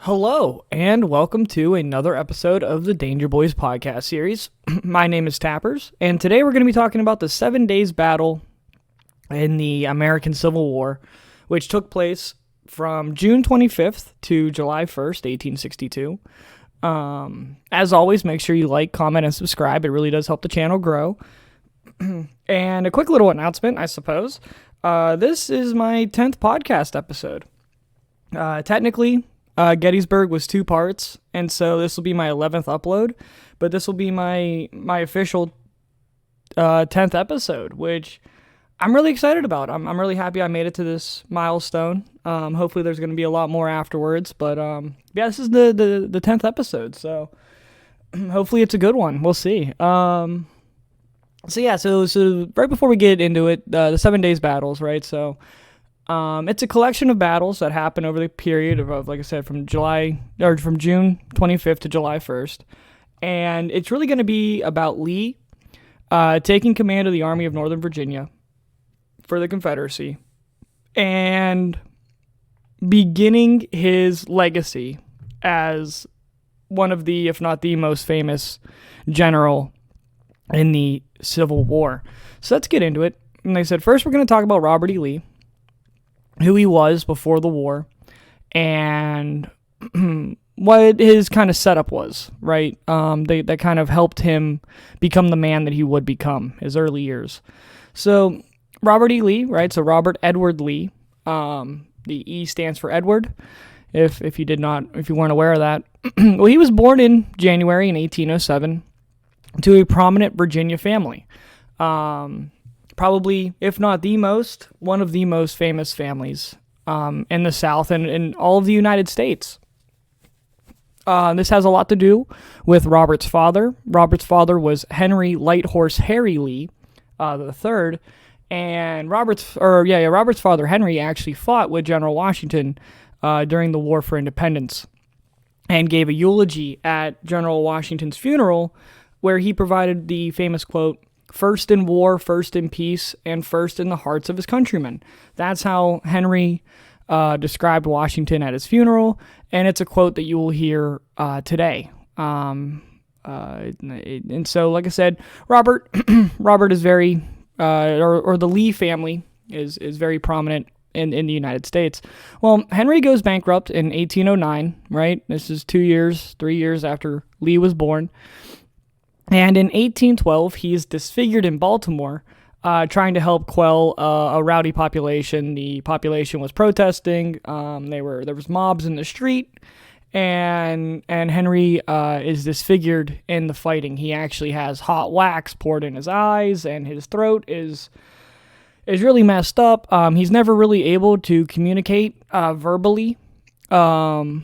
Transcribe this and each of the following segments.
Hello, and welcome to another episode of the Danger Boys podcast series. My name is Tappers, and today we're going to be talking about the 7 days battle in the American Civil War, which took place from June 25th to July 1st, 1862. As always, make sure you like, comment, and subscribe. It really does help the channel grow. And a quick little announcement, I suppose. This is my 10th podcast episode. Technically, Gettysburg was 2 parts, and so this will be my 11th upload, but this will be my official 10th episode, which I'm really excited about. I'm really happy I made it to this milestone. Hopefully there's going to be a lot more afterwards, but yeah, this is the 10th episode, so hopefully it's a good one. We'll see. So right before we get into it, the 7 days battles, right? So it's a collection of battles that happen over the period of, like I said, from June 25th to July 1st. And it's really going to be about Lee taking command of the Army of Northern Virginia for the Confederacy and beginning his legacy as one of the, if not the most famous general in the Civil War. So let's get into it. And like I said, first we're going to talk about Robert E. Lee, who he was before the war, and what his kind of setup was, right? That kind of helped him become the man that he would become, his early years. So, Robert E. Lee, right? So, Robert Edward Lee. The E stands for Edward, if you weren't aware of that. Well, he was born in January in 1807 to a prominent Virginia family. Probably, if not one of the most famous families in the South and in all of the United States. This has a lot to do with Robert's father. Robert's father was Henry Light Horse Harry Lee III, and Robert's father Henry actually fought with General Washington during the War for Independence, and gave a eulogy at General Washington's funeral, where he provided the famous quote, "First in war, first in peace, and first in the hearts of his countrymen." That's how Henry described Washington at his funeral, and it's a quote that you will hear today. And so, like I said, Robert is very, or the Lee family is very prominent in the United States. Well, Henry goes bankrupt in 1809, right? This is 3 years after Lee was born. And in 1812, he is disfigured in Baltimore, trying to help quell a rowdy population. The population was protesting. There was mobs in the street, and Henry is disfigured in the fighting. He actually has hot wax poured in his eyes, and his throat is really messed up. He's never really able to communicate verbally the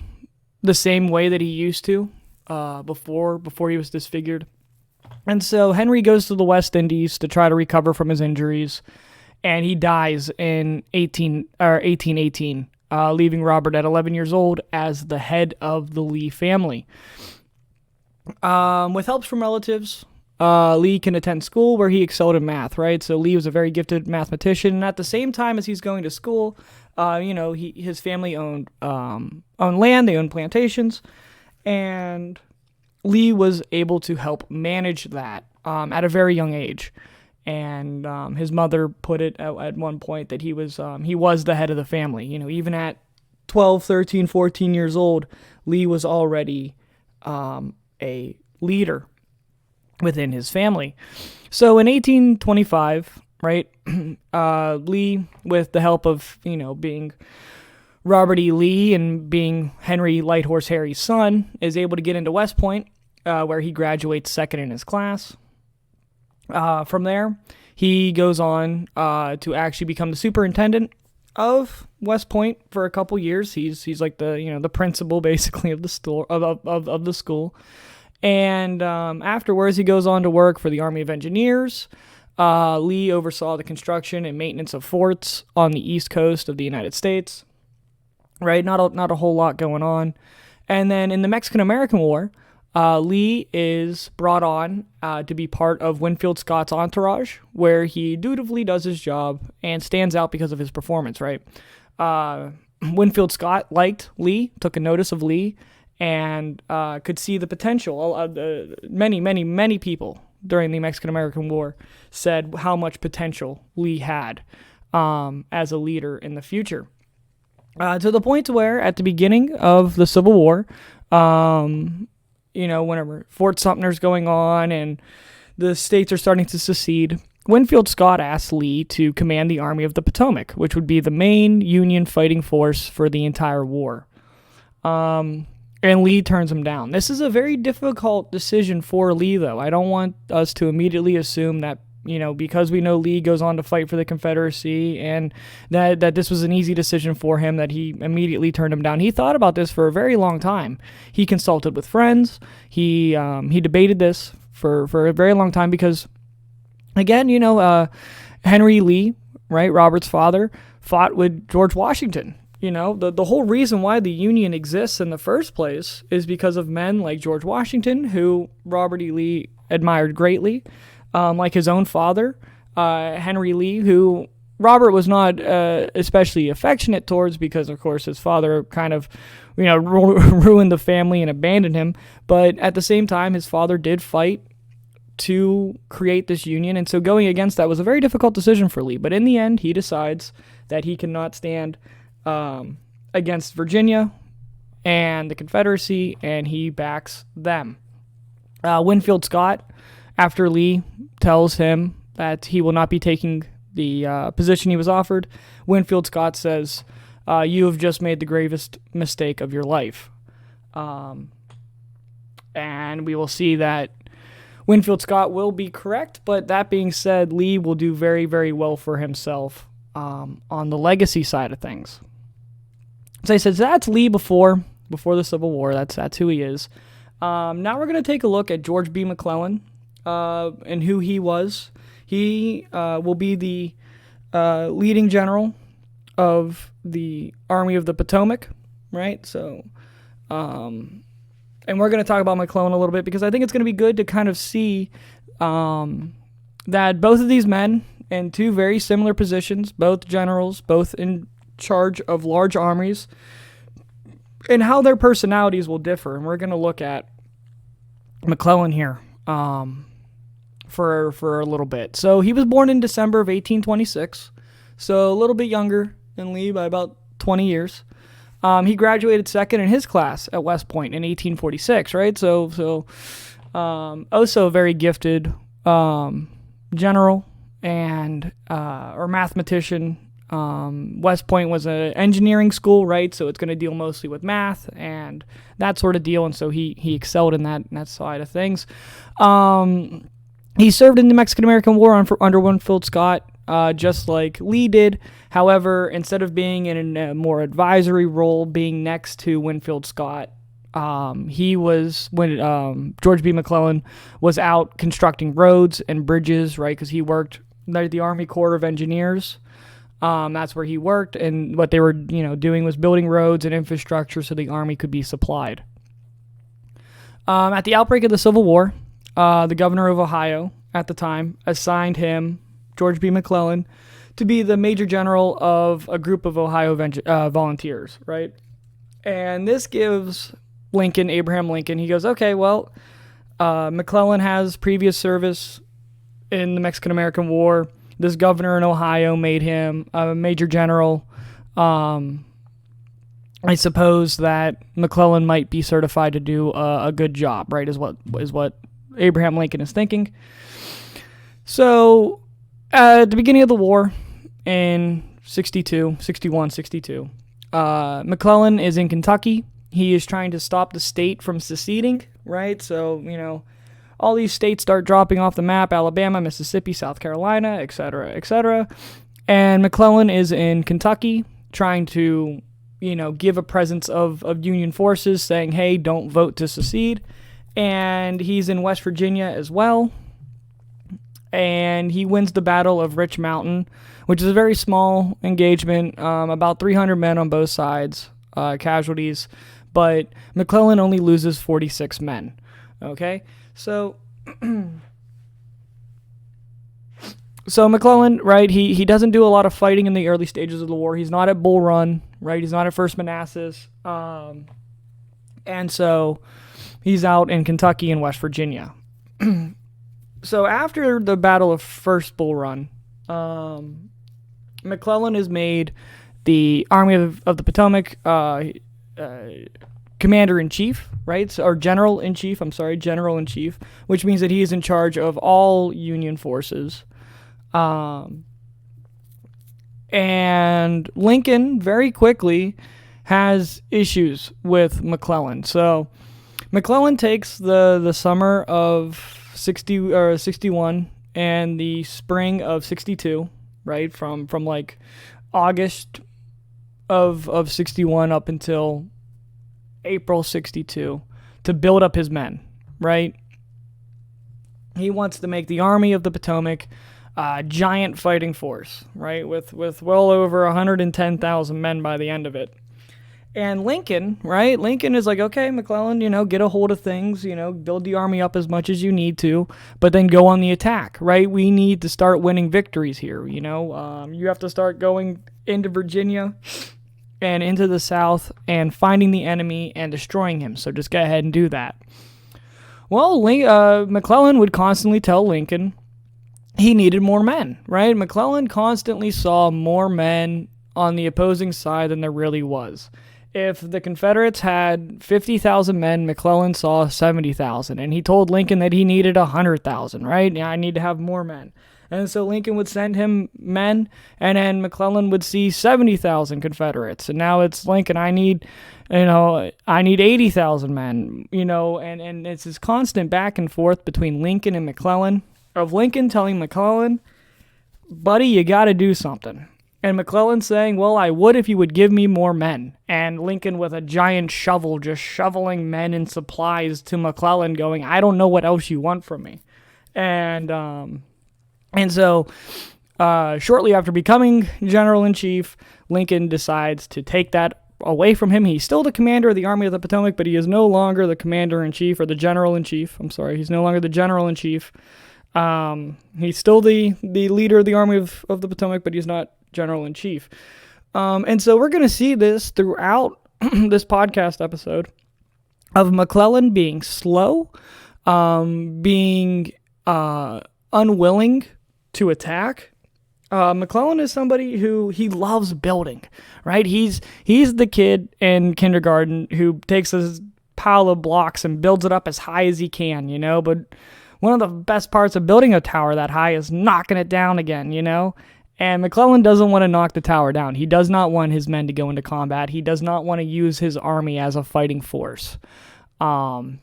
same way that he used to before he was disfigured. And so Henry goes to the West Indies to try to recover from his injuries, and he dies in 1818, leaving Robert at 11 years old as the head of the Lee family. With help from relatives, Lee can attend school where he excelled in math, right? So Lee was a very gifted mathematician, and at the same time as he's going to school, his family owned land, they owned plantations, and Lee was able to help manage that at a very young age. And his mother put it at one point that he was the head of the family. Even at 12, 13, 14 years old, Lee was already a leader within his family. So in 1825, right, Lee, with the help of, being Robert E. Lee and being Henry Light Horse Harry's son, is able to get into West Point, where he graduates second in his class. From there, he goes on to actually become the superintendent of West Point for a couple years. He's like the principal basically of the school. And afterwards, he goes on to work for the Army of Engineers. Lee oversaw the construction and maintenance of forts on the East Coast of the United States. Right, not a whole lot going on. And then in the Mexican-American War, Lee is brought on to be part of Winfield Scott's entourage, where he dutifully does his job and stands out because of his performance, right? Winfield Scott liked Lee, took a notice of Lee, and could see the potential. Many people during the Mexican-American War said how much potential Lee had as a leader in the future. To the point where, at the beginning of the Civil War, whenever Fort Sumter's going on and the states are starting to secede, Winfield Scott asked Lee to command the Army of the Potomac, which would be the main Union fighting force for the entire war. And Lee turns him down. This is a very difficult decision for Lee, though. I don't want us to immediately assume that, because we know Lee goes on to fight for the Confederacy and that this was an easy decision for him, that he immediately turned him down. He thought about this for a very long time. He consulted with friends. He debated this for a very long time because, again, Henry Lee, right, Robert's father, fought with George Washington. The whole reason why the Union exists in the first place is because of men like George Washington, who Robert E. Lee admired greatly, like his own father, Henry Lee, who Robert was not especially affectionate towards because, of course, his father kind of, ruined the family and abandoned him. But at the same time, his father did fight to create this union, and so going against that was a very difficult decision for Lee. But in the end, he decides that he cannot stand against Virginia and the Confederacy, and he backs them. Winfield Scott, after Lee tells him that he will not be taking the position he was offered, Winfield Scott says, "You have just made the gravest mistake of your life." And we will see that Winfield Scott will be correct, but that being said, Lee will do very, very well for himself on the legacy side of things. As I said, that's Lee before the Civil War. That's who he is. Now we're going to take a look at George B. McClellan and who he was. He will be the leading general of the Army of the Potomac, right? So, and we're going to talk about McClellan a little bit because I think it's going to be good to kind of see that both of these men in two very similar positions, both generals, both in charge of large armies, and how their personalities will differ. And we're going to look at McClellan here for a little bit. So he was born in December of 1826, so a little bit younger than Lee by about 20 years. He graduated second in his class at West Point in 1846, right? So also a very gifted general and or mathematician. West Point was an engineering school, right? So it's going to deal mostly with math and that sort of deal, and so he excelled in that side of things. He served in the Mexican-American War under Winfield Scott, just like Lee did. However, instead of being in a more advisory role, being next to Winfield Scott, George B. McClellan was out constructing roads and bridges, right? Because he worked at the Army Corps of Engineers. That's where he worked, and what they were, doing was building roads and infrastructure so the Army could be supplied. At the outbreak of the Civil War, the governor of Ohio at the time assigned him, George B. McClellan, to be the major general of a group of Ohio volunteers, right? And this gives Abraham Lincoln, he goes, okay, well, McClellan has previous service in the Mexican-American War. This governor in Ohio made him a major general. I suppose that McClellan might be certified to do a good job, right, is what Abraham Lincoln is thinking. So at the beginning of the war in 62, McClellan is in Kentucky. He is trying to stop the state from seceding, right? So, all these states start dropping off the map: Alabama, Mississippi, South Carolina, etc., etc. And McClellan is in Kentucky trying to, give a presence of Union forces, saying, hey, don't vote to secede. And he's in West Virginia as well. And he wins the Battle of Rich Mountain, which is a very small engagement, about 300 men on both sides, casualties. But McClellan only loses 46 men. Okay? So, So McClellan, right, he doesn't do a lot of fighting in the early stages of the war. He's not at Bull Run, right? He's not at First Manassas. And so he's out in Kentucky and West Virginia. So after the Battle of First Bull Run, McClellan is made the Army of the Potomac Commander-in-Chief, right? So, or General-in-Chief, General-in-Chief, which means that he is in charge of all Union forces. And Lincoln very quickly has issues with McClellan. So McClellan takes the summer of 61 and the spring of 62, right? From like August of 61 up until April 62 to build up his men, right? He wants to make the Army of the Potomac a giant fighting force, right? With well over 110,000 men by the end of it. And Lincoln, right? Lincoln is like, okay, McClellan, get a hold of things, build the army up as much as you need to, but then go on the attack, right? We need to start winning victories here, You have to start going into Virginia and into the South and finding the enemy and destroying him. So just go ahead and do that. Well, McClellan would constantly tell Lincoln he needed more men, right? McClellan constantly saw more men on the opposing side than there really was. If the Confederates had 50,000 men, McClellan saw 70,000, and he told Lincoln that he needed 100,000, right? Yeah, I need to have more men. And so Lincoln would send him men, and then McClellan would see 70,000 Confederates. And now it's Lincoln, I need 80,000 men, and it's this constant back and forth between Lincoln and McClellan, of Lincoln telling McClellan, buddy, you got to do something. And McClellan saying, well, I would if you would give me more men. And Lincoln with a giant shovel just shoveling men and supplies to McClellan going, I don't know what else you want from me. And so shortly after becoming General-in-Chief, Lincoln decides to take that away from him. He's still the commander of the Army of the Potomac, but he is no longer the Commander-in-Chief or the General-in-Chief. He's no longer the General-in-Chief. He's still the leader of the Army of the Potomac, but he's not General-in-Chief. And so we're going to see this throughout this podcast episode of McClellan being slow, being unwilling to attack. McClellan is somebody who he loves building, right? He's the kid in kindergarten who takes his pile of blocks and builds it up as high as he can, but one of the best parts of building a tower that high is knocking it down again, And McClellan doesn't want to knock the tower down. He does not want his men to go into combat. He does not want to use his army as a fighting force. And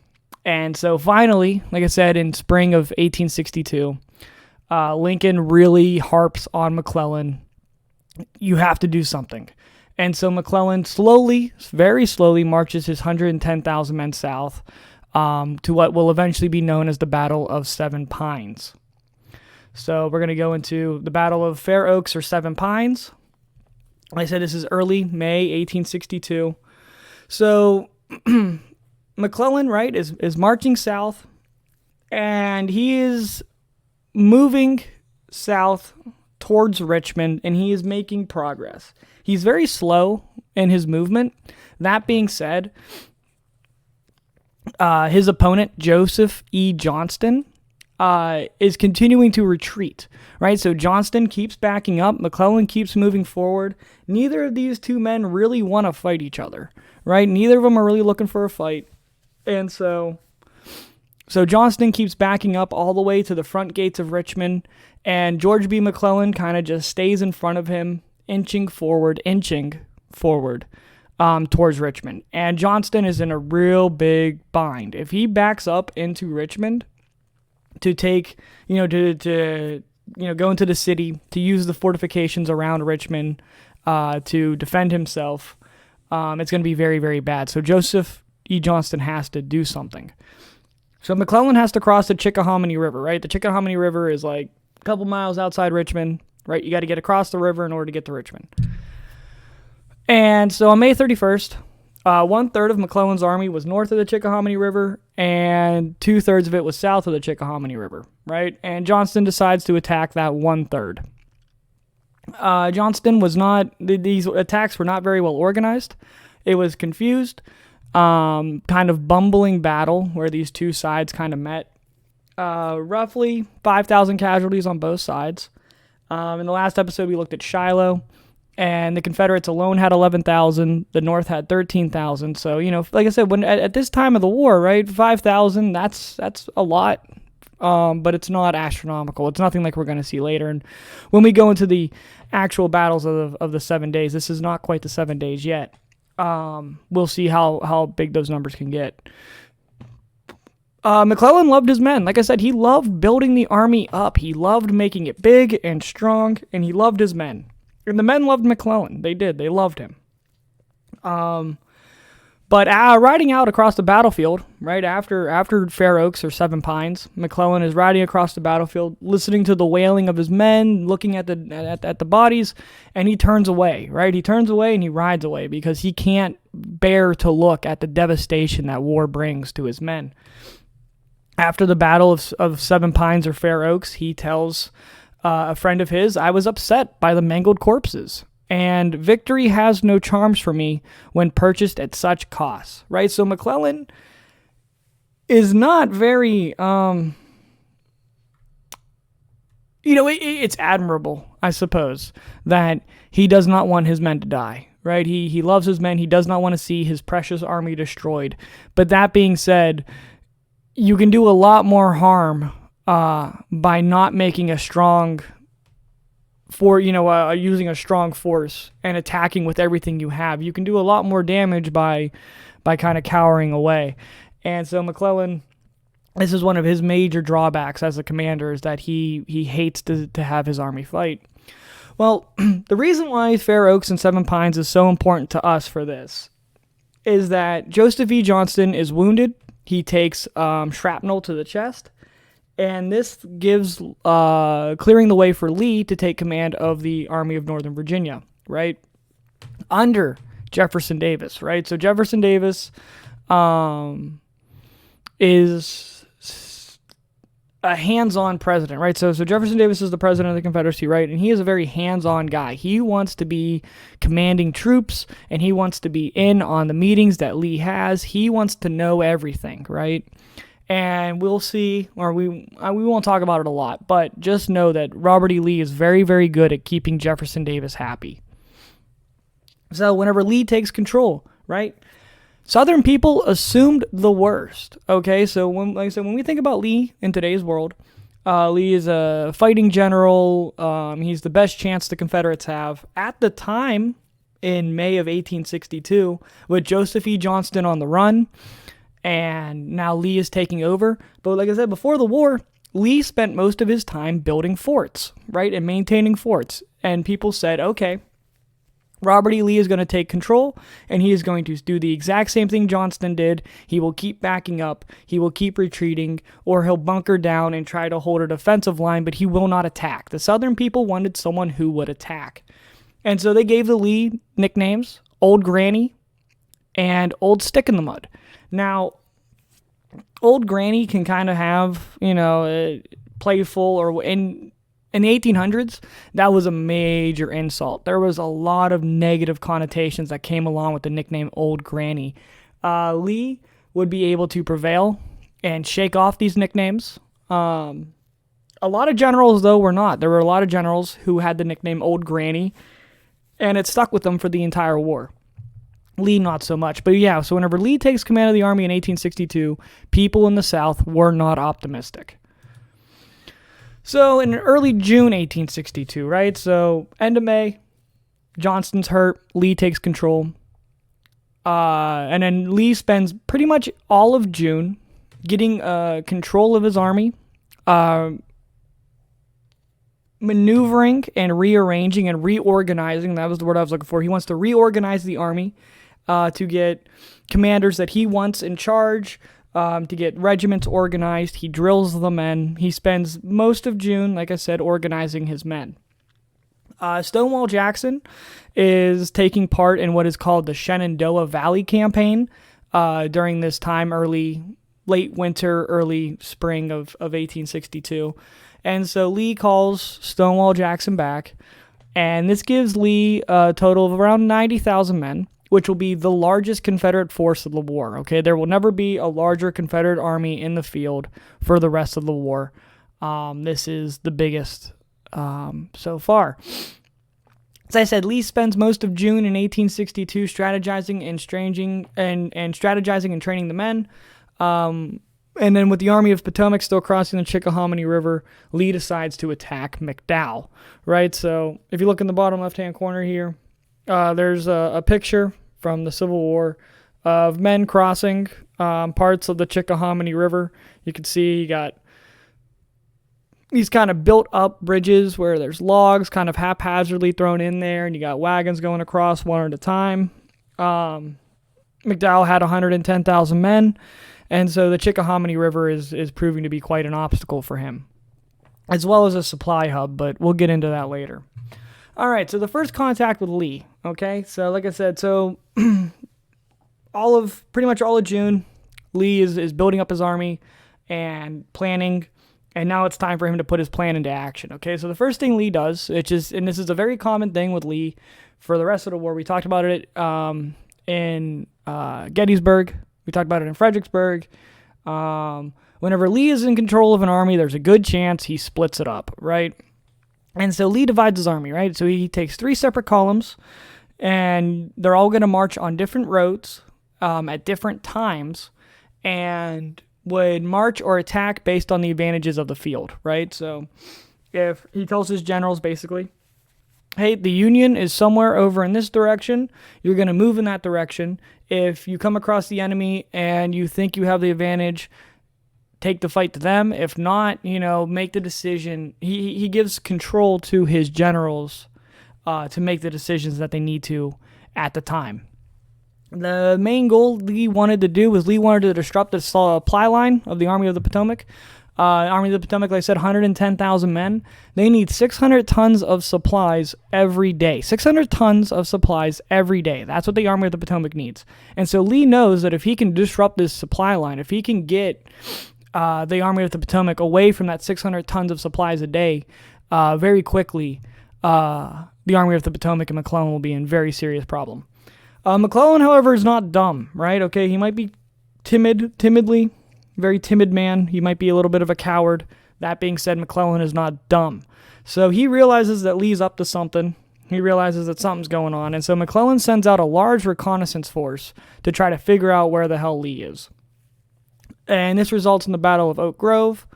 so finally, like I said, in spring of 1862, Lincoln really harps on McClellan, you have to do something. And so McClellan very slowly marches his 110,000 men south to what will eventually be known as the Battle of Seven Pines. So we're going to go into the Battle of Fair Oaks or Seven Pines. Like I said, this is early May 1862. So McClellan, right, is marching south, and he is moving south towards Richmond, and he is making progress. He's very slow in his movement. That being said, his opponent, Joseph E. Johnston, is continuing to retreat, right? So Johnston keeps backing up. McClellan keeps moving forward. Neither of these two men really want to fight each other, right? Neither of them are really looking for a fight. And so Johnston keeps backing up all the way to the front gates of Richmond, and George B. McClellan kind of just stays in front of him, inching forward towards Richmond. And Johnston is in a real big bind. If he backs up into Richmond to take, go into the city, to use the fortifications around Richmond to defend himself, it's going to be very, very bad. So Joseph E. Johnston has to do something. So McClellan has to cross the Chickahominy River, right? The Chickahominy River is like a couple miles outside Richmond, right? You got to get across the river in order to get to Richmond. And so on May 31st, 1/3 of McClellan's army was north of the Chickahominy River, and 2/3 of it was south of the Chickahominy River, right? And Johnston decides to attack that 1/3. Johnston was not, these attacks were not very well organized. It was confused, kind of bumbling battle where these two sides kind of met. Roughly 5,000 casualties on both sides. In the last episode, we looked at Shiloh, and the Confederates alone had 11,000. The North had 13,000. So, like I said, when at this time of the war, right, 5,000, that's a lot. But it's not astronomical. It's nothing like we're going to see later. And when we go into the actual battles of the 7 days, this is not quite the 7 days yet. We'll see how big those numbers can get. McClellan loved his men. Like I said, he loved building the army up. He loved making it big and strong, and he loved his men. And the men loved McClellan. They did. They loved him. But riding out across the battlefield, right after Fair Oaks or Seven Pines, McClellan is riding across the battlefield, listening to the wailing of his men, looking at the bodies, and he turns away, right? He turns away and he rides away because he can't bear to look at the devastation that war brings to his men. After the Battle of Seven Pines or Fair Oaks, he tells a friend of his, "I was upset by the mangled corpses, and victory has no charms for me when purchased at such costs," right? So McClellan is not very, it's admirable, I suppose, that he does not want his men to die, right? He loves his men. He does not want to see his precious army destroyed. But that being said, you can do a lot more harm by not making a strong using a strong force and attacking with everything you have. You can do a lot more damage by kind of cowering away. And so McClellan, this is one of his major drawbacks as a commander, is that he hates to have his army fight. Well, the reason why Fair Oaks and Seven Pines is so important to us for this is that Joseph E. Johnston is wounded. He takes shrapnel to the chest, and this gives clearing the way for Lee to take command of the Army of Northern Virginia, right, under Jefferson Davis, right? So Jefferson Davis is a hands-on president, right? So Jefferson Davis is the president of the Confederacy, right? And he is a very hands-on guy. He wants to be commanding troops, and he wants to be in on the meetings that Lee has. He wants to know everything, right? And we'll see, or we won't talk about it a lot, but just know that Robert E. Lee is very, very good at keeping Jefferson Davis happy. So whenever Lee takes control, right, Southern people assumed the worst, okay? So when we think about Lee in today's world, Lee is a fighting general. He's the best chance the Confederates have. At the time, in May of 1862, with Joseph E. Johnston on the run, and now Lee is taking over. But like I said, before the war, Lee spent most of his time building forts, right, and maintaining forts. And people said, okay, Robert E. Lee is going to take control, and he is going to do the exact same thing Johnston did. He will keep backing up, he will keep retreating, or he'll bunker down and try to hold a defensive line, but he will not attack. The Southern people wanted someone who would attack. And so they gave the Lee nicknames Old Granny and Old Stick in the Mud. Now, Old Granny can kind of have, playful, or in the 1800s, that was a major insult. There was a lot of negative connotations that came along with the nickname Old Granny. Lee would be able to prevail and shake off these nicknames. A lot of generals, though, were not. There were a lot of generals who had the nickname Old Granny, and it stuck with them for the entire war. Lee, not so much. But yeah, so whenever Lee takes command of the army in 1862, people in the South were not optimistic. So in early June 1862, right? So end of May, Johnston's hurt. Lee takes control. And then Lee spends pretty much all of June getting control of his army, maneuvering and rearranging and reorganizing. That was the word I was looking for. He wants to reorganize the army to get commanders that he wants in charge, to get regiments organized. He drills the men. He spends most of June, like I said, organizing his men. Stonewall Jackson is taking part in what is called the Shenandoah Valley Campaign during this time, late winter, early spring of 1862. And so Lee calls Stonewall Jackson back, and this gives Lee a total of around 90,000 men, which will be the largest Confederate force of the war. Okay, there will never be a larger Confederate army in the field for the rest of the war. This is the biggest so far. As I said, Lee spends most of June in 1862 strategizing and training the men. And then with the Army of Potomac still crossing the Chickahominy River, Lee decides to attack McDowell, right? So if you look in the bottom left-hand corner here, there's a picture from the Civil War of men crossing parts of the Chickahominy River. You can see you got these kind of built-up bridges where there's logs kind of haphazardly thrown in there, and you got wagons going across one at a time. McDowell had 110,000 men, and so the Chickahominy River is proving to be quite an obstacle for him, as well as a supply hub, but we'll get into that later. All right, so the first contact with Lee, okay? So like I said, pretty much all of June, Lee is building up his army and planning, and now it's time for him to put his plan into action, okay? So the first thing Lee does, and this is a very common thing with Lee for the rest of the war. We talked about it in Gettysburg. We talked about it in Fredericksburg. Whenever Lee is in control of an army, there's a good chance he splits it up, right? And so Lee divides his army, right? So he takes 3 separate columns, and they're all going to march on different roads at different times, and would march or attack based on the advantages of the field, right? So if he tells his generals basically, hey, the Union is somewhere over in this direction, you're going to move in that direction. If you come across the enemy and you think you have the advantage, take the fight to them. If not, make the decision. He gives control to his generals to make the decisions that they need to at the time. The main goal Lee wanted to disrupt the supply line of the Army of the Potomac. Army of the Potomac, like I said, 110,000 men. They need 600 tons of supplies every day. 600 tons of supplies every day. That's what the Army of the Potomac needs. And so Lee knows that if he can disrupt this supply line, if he can get the Army of the Potomac away from that 600 tons of supplies a day very quickly, the Army of the Potomac and McClellan will be in very serious problem. McClellan, however, is not dumb, right? Okay, he might be very timid man. He might be a little bit of a coward. That being said, McClellan is not dumb. So he realizes that Lee's up to something. He realizes that something's going on. And so McClellan sends out a large reconnaissance force to try to figure out where the hell Lee is. And this results in the Battle of Oak Grove.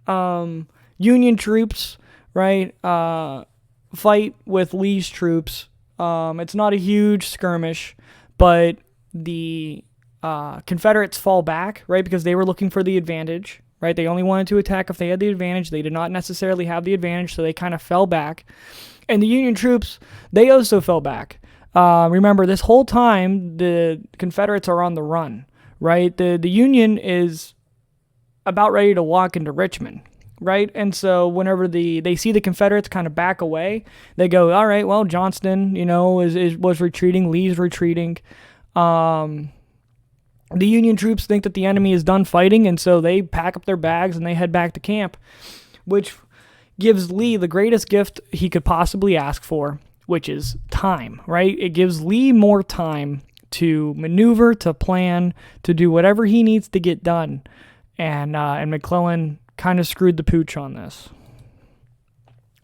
Union troops, right, fight with Lee's troops. It's not a huge skirmish, but the Confederates fall back, right, because they were looking for the advantage, right? They only wanted to attack if they had the advantage. They did not necessarily have the advantage, so they kind of fell back. And the Union troops, they also fell back. Remember, this whole time, the Confederates are on the run, right? The Union is about ready to walk into Richmond, right? And so whenever they see the Confederates kind of back away, they go, all right, well, Johnston, was retreating, Lee's retreating. The Union troops think that the enemy is done fighting, and so they pack up their bags and they head back to camp, which gives Lee the greatest gift he could possibly ask for, which is time, right? It gives Lee more time to maneuver, to plan, to do whatever he needs to get done. And McClellan kind of screwed the pooch on this.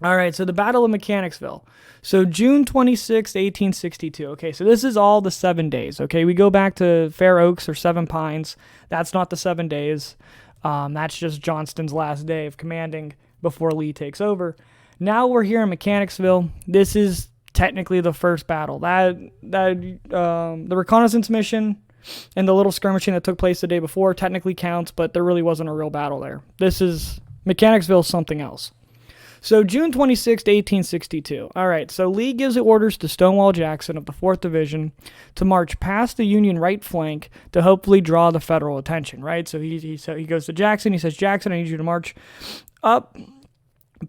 All right, so the Battle of Mechanicsville. So June 26, 1862. Okay, so this is all the 7 days. Okay, we go back to Fair Oaks or Seven Pines. That's not the 7 days. That's just Johnston's last day of commanding before Lee takes over. Now we're here in Mechanicsville. This is technically the first battle. The reconnaissance mission and the little skirmishing that took place the day before technically counts, but there really wasn't a real battle there. Mechanicsville is something else. So June 26, 1862. All right, so Lee gives orders to Stonewall Jackson of the 4th Division to march past the Union right flank to hopefully draw the Federal attention, right? So he goes to Jackson. He says, Jackson, I need you to march up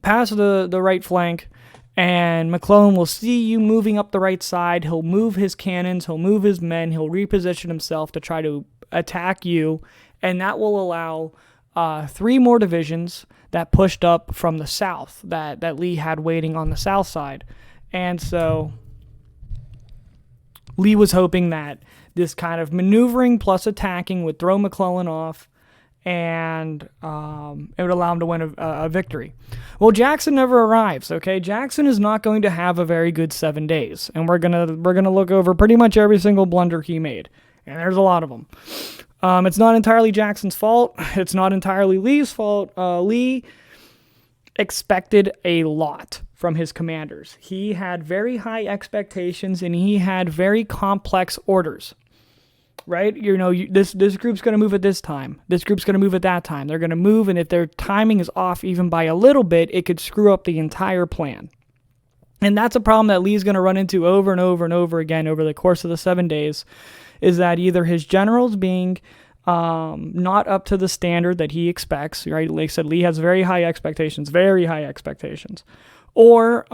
past the right flank And McClellan will see you moving up the right side. He'll move his cannons. He'll move his men. He'll reposition himself to try to attack you. And that will allow 3 more divisions that pushed up from the south that Lee had waiting on the south side. And so Lee was hoping that this kind of maneuvering plus attacking would throw McClellan off, and it would allow him to win a victory. Well, Jackson never arrives, okay? Jackson is not going to have a very good 7 days, and we're gonna look over pretty much every single blunder he made, and there's a lot of them. It's not entirely Jackson's fault. It's not entirely Lee's fault. Lee expected a lot from his commanders. He had very high expectations, and he had very complex orders. Right? This group's going to move at this time. This group's going to move at that time. They're going to move, and if their timing is off even by a little bit, it could screw up the entire plan. And that's a problem that Lee's going to run into over and over and over again over the course of the 7 days, is that either his generals being not up to the standard that he expects, right? Like I said, Lee has very high expectations, or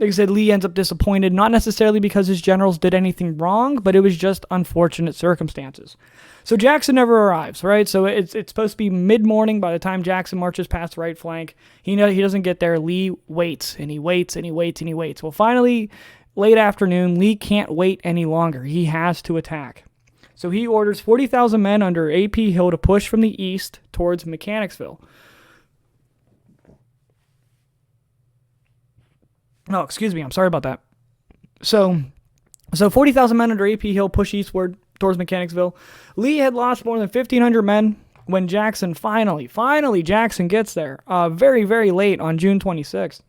like I said, Lee ends up disappointed, not necessarily because his generals did anything wrong, but it was just unfortunate circumstances. So Jackson never arrives, right? So it's supposed to be mid-morning by the time Jackson marches past the right flank. He doesn't get there. Lee waits, and he waits, and he waits, and he waits. Well, finally, late afternoon, Lee can't wait any longer. He has to attack. So he orders 40,000 men under A.P. Hill to push from the east towards Mechanicsville. No, excuse me. I'm sorry about that. So 40,000 men under A.P. Hill push eastward towards Mechanicsville. Lee had lost more than 1,500 men when Jackson finally Jackson gets there. Very, very late on June 26th.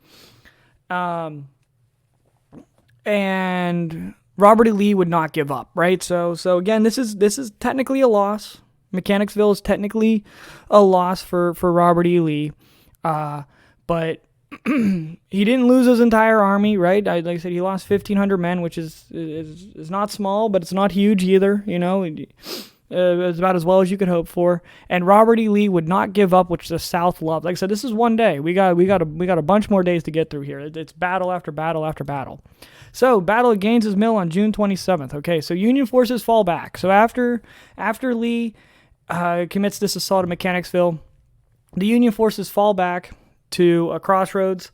And Robert E. Lee would not give up, right? So again, this is technically a loss. Mechanicsville is technically a loss for Robert E. Lee. But he didn't lose his entire army, right? Like I said, he lost 1,500 men, which is not small, but it's not huge either. It's about as well as you could hope for. And Robert E. Lee would not give up, which the South loved. Like I said, this is one day. We got a bunch more days to get through here. It's battle after battle after battle. So, Battle of Gaines's Mill on June 27th. Okay, so Union forces fall back. So after Lee commits this assault at Mechanicsville, the Union forces fall back to a crossroads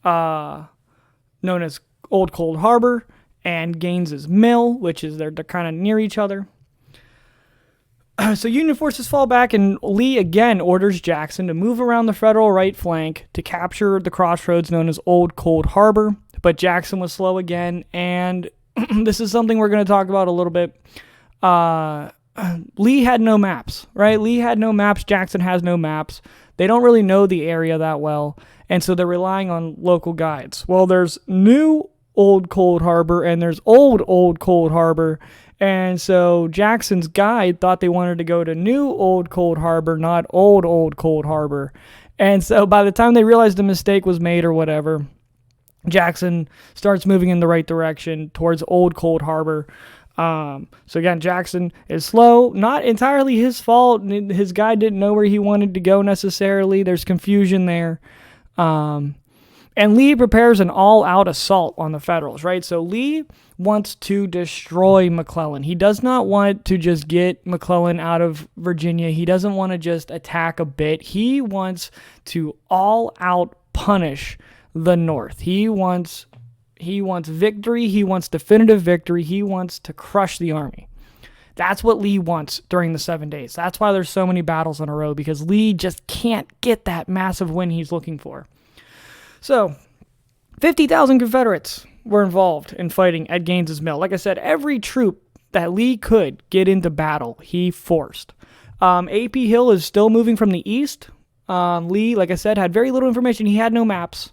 known as Old Cold Harbor and Gaines's Mill, which is they're kind of near each other. So Union forces fall back, and Lee again orders Jackson to move around the Federal right flank to capture the crossroads known as Old Cold Harbor. But Jackson was slow again, and this is something we're going to talk about a little bit. Lee had no maps, right? Lee had no maps. Jackson has no maps. They don't really know the area that well, and so they're relying on local guides. Well, there's new Old Cold Harbor, and there's Old Cold Harbor, and so Jackson's guide thought they wanted to go to new Old Cold Harbor, not Old Cold Harbor. And so by the time they realized the mistake was made or whatever, Jackson starts moving in the right direction towards Old Cold Harbor. So again, Jackson is slow, not entirely his fault. His guy didn't know where he wanted to go necessarily. There's confusion there. And Lee prepares an all-out assault on the Federals, right? So Lee wants to destroy McClellan. He does not want to just get McClellan out of Virginia. He doesn't want to just attack a bit. He wants to all-out punish the North. He wants victory. He wants definitive victory. He wants to crush the army. That's what Lee wants during the 7 days. That's why there's so many battles in a row, because Lee just can't get that massive win he's looking for. So, 50,000 Confederates were involved in fighting at Gaines's Mill. Like I said, every troop that Lee could get into battle, he forced. A.P. Hill is still moving from the east. Lee, like I said, had very little information. He had no maps.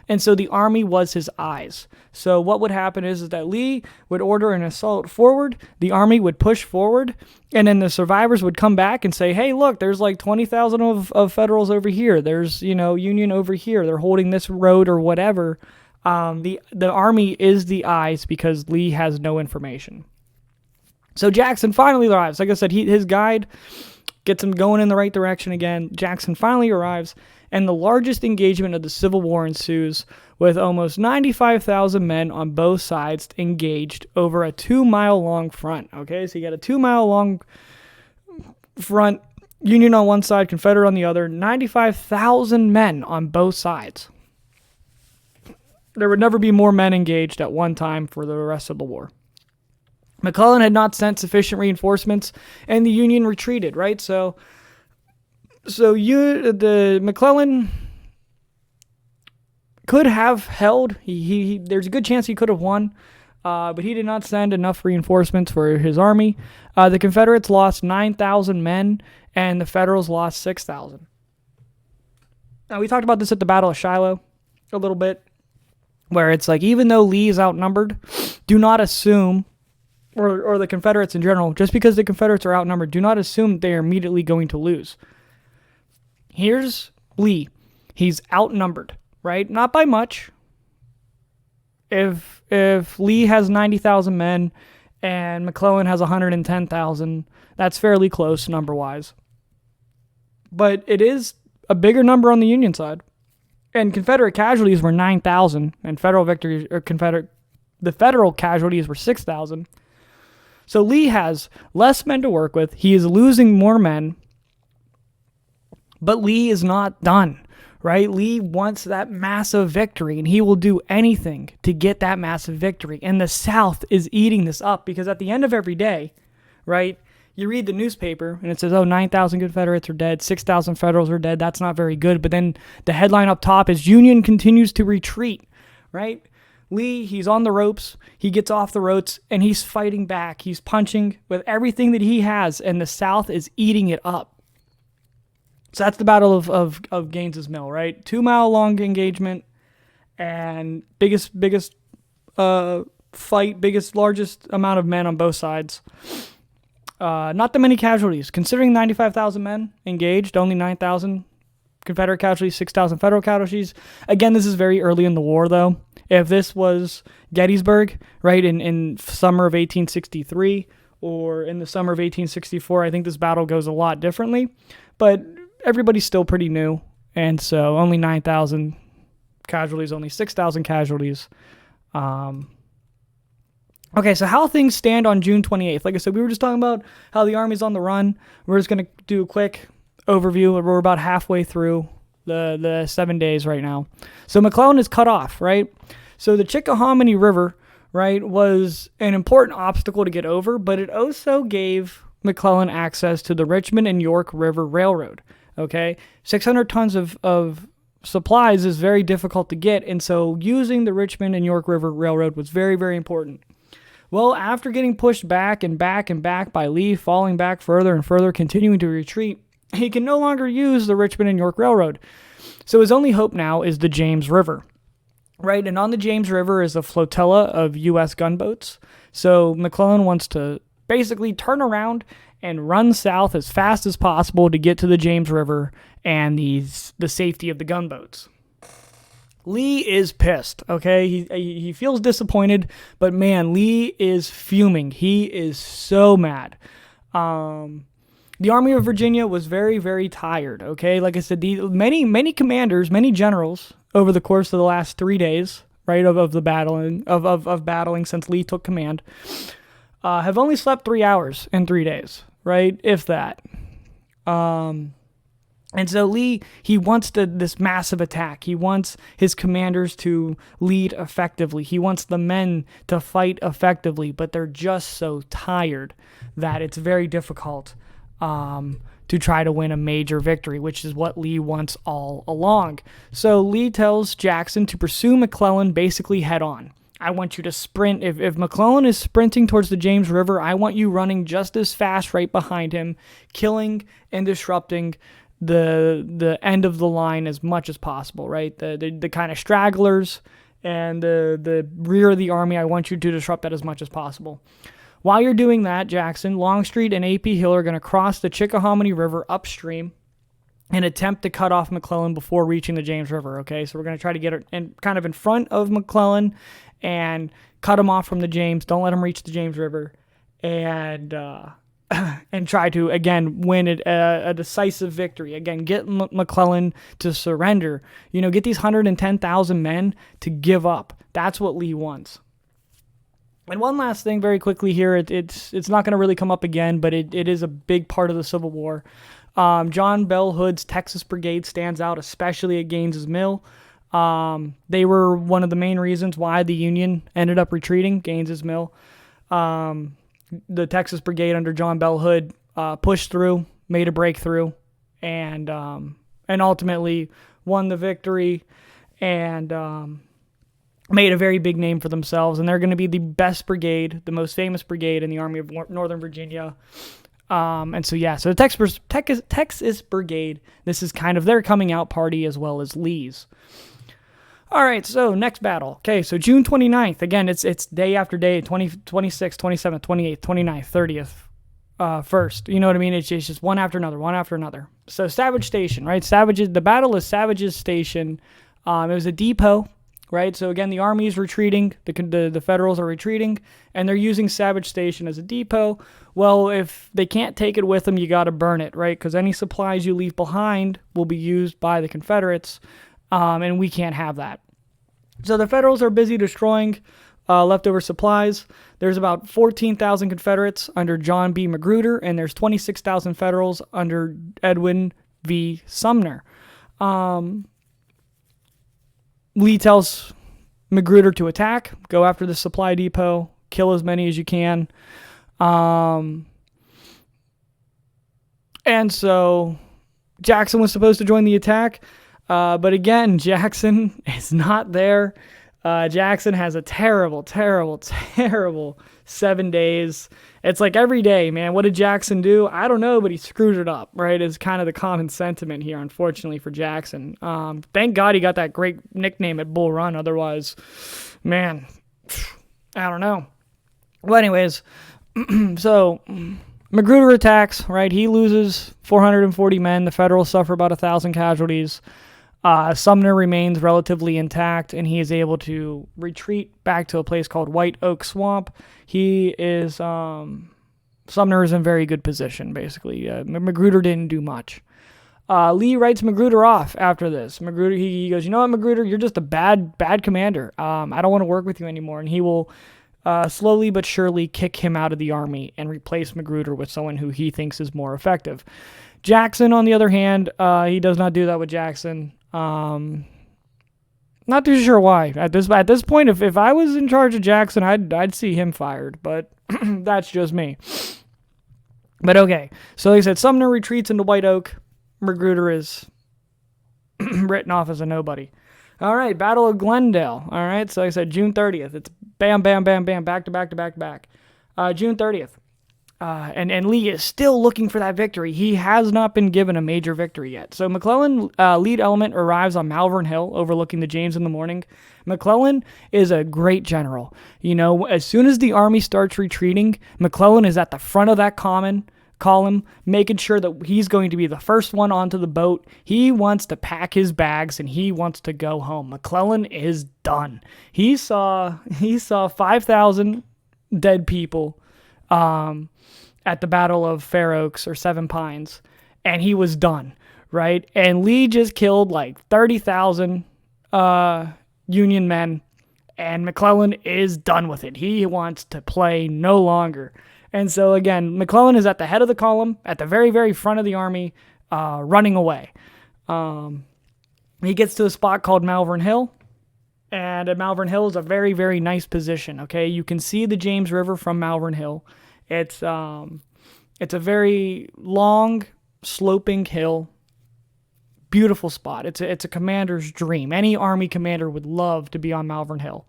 And so the army was his eyes. So what would happen is that Lee would order an assault forward, the army would push forward, and then the survivors would come back and say, hey, look, there's like 20,000 of Federals over here. There's, Union over here. They're holding this road or whatever. The army is the eyes because Lee has no information. So Jackson finally arrives. Like I said, his guide gets him going in the right direction again. Jackson finally arrives. and the largest engagement of the Civil War ensues, with almost 95,000 men on both sides engaged over a 2-mile long front. Okay, so you got a 2-mile long front, Union on one side, Confederate on the other, 95,000 men on both sides. There would never be more men engaged at one time for the rest of the war. McClellan had not sent sufficient reinforcements, and the Union retreated, right? So McClellan could have held. There's a good chance he could have won, but he did not send enough reinforcements for his army. The Confederates lost 9,000 men, and the Federals lost 6,000. Now, we talked about this at the Battle of Shiloh a little bit, where it's like, even though Lee is outnumbered, do not assume, or the Confederates in general, just because the Confederates are outnumbered, do not assume they are immediately going to lose. Here's Lee. He's outnumbered, right? Not by much. If Lee has 90,000 men and McClellan has 110,000, that's fairly close number-wise. But it is a bigger number on the Union side. And Confederate casualties were 9,000, and the Federal casualties were 6,000. So Lee has less men to work with. He is losing more men, but Lee is not done, right? Lee wants that massive victory, and he will do anything to get that massive victory. And the South is eating this up, because at the end of every day, right, you read the newspaper, and it says, 9,000 Confederates are dead, 6,000 Federals are dead. That's not very good. But then the headline up top is Union continues to retreat, right? Lee, he's on the ropes. He gets off the ropes, and he's fighting back. He's punching with everything that he has, and the South is eating it up. So that's the Battle of Gaines's Mill, right? 2-mile long engagement, and biggest fight, largest amount of men on both sides. Not that many casualties. Considering 95,000 men engaged, only 9,000 Confederate casualties, 6,000 Federal casualties. Again, this is very early in the war, though. If this was Gettysburg, right, in summer of 1863 or in the summer of 1864, I think this battle goes a lot differently. But everybody's still pretty new, and so only 9,000 casualties, only 6,000 casualties. Okay, so how things stand on June 28th. Like I said, we were just talking about how the Army's on the run. We're just going to do a quick overview. We're about halfway through the 7 days right now. So McClellan is cut off, right? So the Chickahominy River, right, was an important obstacle to get over, but it also gave McClellan access to the Richmond and York River Railroad, okay? 600 tons of supplies is very difficult to get, and so using the Richmond and York River Railroad was very, very important. Well, after getting pushed back and back and back by Lee, falling back further and further, continuing to retreat, he can no longer use the Richmond and York Railroad. So his only hope now is the James River, right? And on the James River is a flotilla of U.S. gunboats. So McClellan wants to basically turn around and run south as fast as possible to get to the James River and the safety of the gunboats. Lee is pissed, okay? He feels disappointed, but man, Lee is fuming. He is so mad. The Army of Virginia was very, very tired, okay? Like I said, many commanders, many generals over the course of the last 3 days, right, of the battling, of battling since Lee took command, have only slept 3 hours in 3 days, right? If that. And so Lee, he wants this massive attack. He wants his commanders to lead effectively. He wants the men to fight effectively, but they're just so tired that it's very difficult to try to win a major victory, which is what Lee wants all along. So Lee tells Jackson to pursue McClellan basically head on. I want you to sprint. If McClellan is sprinting towards the James River, I want you running just as fast right behind him, killing and disrupting the end of the line as much as possible, right? The kind of stragglers and the rear of the army, I want you to disrupt that as much as possible. While you're doing that, Jackson, Longstreet, and A.P. Hill are going to cross the Chickahominy River upstream and attempt to cut off McClellan before reaching the James River, okay? So we're going to try to get it kind of in front of McClellan and cut him off from the James. Don't let him reach the James River. And and try to, again, win a decisive victory. Again, get McClellan to surrender. Get these 110,000 men to give up. That's what Lee wants. And one last thing very quickly here, it's not going to really come up again, but it is a big part of the Civil War. John Bell Hood's Texas Brigade stands out, especially at Gaines's Mill. They were one of the main reasons why the Union ended up retreating, Gaines's Mill. The Texas Brigade under John Bell Hood pushed through, made a breakthrough, and ultimately won the victory and made a very big name for themselves. And they're going to be the best brigade, the most famous brigade in the Army of Northern Virginia. So the Texas Brigade, this is kind of their coming out party as well as Lee's. All right, so next battle. Okay, so June 29th. Again, it's day after day, 26th, 27th, 28th, 29th, 30th, 1st. You know what I mean? It's just one after another. So Savage Station, right? The Battle of Savage's Station. It was a depot, right? So again, the Army is retreating. The Federals are retreating, and they're using Savage Station as a depot. Well, if they can't take it with them, you got to burn it, right? Because any supplies you leave behind will be used by the Confederates. And we can't have that. So the Federals are busy destroying leftover supplies. There's about 14,000 Confederates under John B. Magruder, and there's 26,000 Federals under Edwin V. Sumner. Lee tells Magruder to attack, go after the supply depot, kill as many as you can. And so Jackson was supposed to join the attack. But again, Jackson is not there. Jackson has a terrible 7 days. It's like every day, man. What did Jackson do? I don't know, but he screwed it up, right? Is kind of the common sentiment here, unfortunately, for Jackson. Thank God he got that great nickname at Bull Run. Otherwise, man, I don't know. Well, anyways, so Magruder attacks, right? He loses 440 men. The Federals suffer about 1,000 casualties. Sumner remains relatively intact, and he is able to retreat back to a place called White Oak Swamp. Sumner is in very good position, basically. Magruder didn't do much. Lee writes Magruder off after this. Magruder, he goes, you know what, Magruder, you're just a bad commander. I don't want to work with you anymore. And he will slowly but surely kick him out of the Army and replace Magruder with someone who he thinks is more effective. Jackson, on the other hand, he does not do that with Jackson. Not too sure why. At this point, if I was in charge of Jackson, I'd see him fired, but that's just me. But okay, so like I said, Sumner retreats into White Oak. Magruder is written off as a nobody. All right, Battle of Glendale. All right, so like I said, June 30th. It's bam, bam, bam, bam, back to back to back to back. June 30th. And Lee is still looking for that victory. He has not been given a major victory yet. So McClellan, lead element, arrives on Malvern Hill, overlooking the James in the morning. McClellan is a great general. You know, as soon as the Army starts retreating, McClellan is at the front of that column, making sure that he's going to be the first one onto the boat. He wants to pack his bags and he wants to go home. McClellan is done. He saw 5,000 dead people at the Battle of Fair Oaks or Seven Pines, and he was done, right? And Lee just killed like 30,000 Union men, and McClellan is done with it. He wants to play no longer. And so again, McClellan is at the head of the column, at the very, very front of the Army, running away. He gets to a spot called Malvern Hill, and at Malvern Hill is a very, very nice position, okay? You can see the James River from Malvern Hill. It's a very long, sloping hill, beautiful spot. It's a commander's dream. Any Army commander would love to be on Malvern Hill.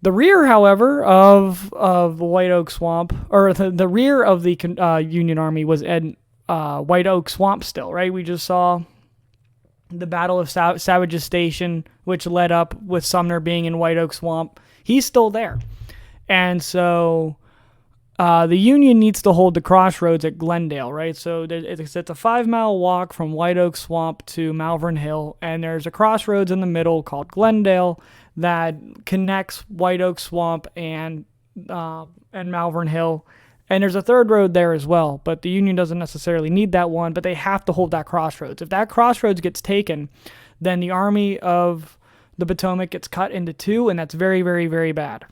The rear, however, of White Oak Swamp, or the rear of the Union Army was at White Oak Swamp still, right? We just saw the Battle of Savage's Station, which led up with Sumner being in White Oak Swamp. He's still there. And so the Union needs to hold the crossroads at Glendale, right? So it's a 5-mile walk from White Oak Swamp to Malvern Hill, and there's a crossroads in the middle called Glendale that connects White Oak Swamp and Malvern Hill. And there's a third road there as well, but the Union doesn't necessarily need that one, but they have to hold that crossroads. If that crossroads gets taken, then the Army of the Potomac gets cut into two, and that's very, very, very bad.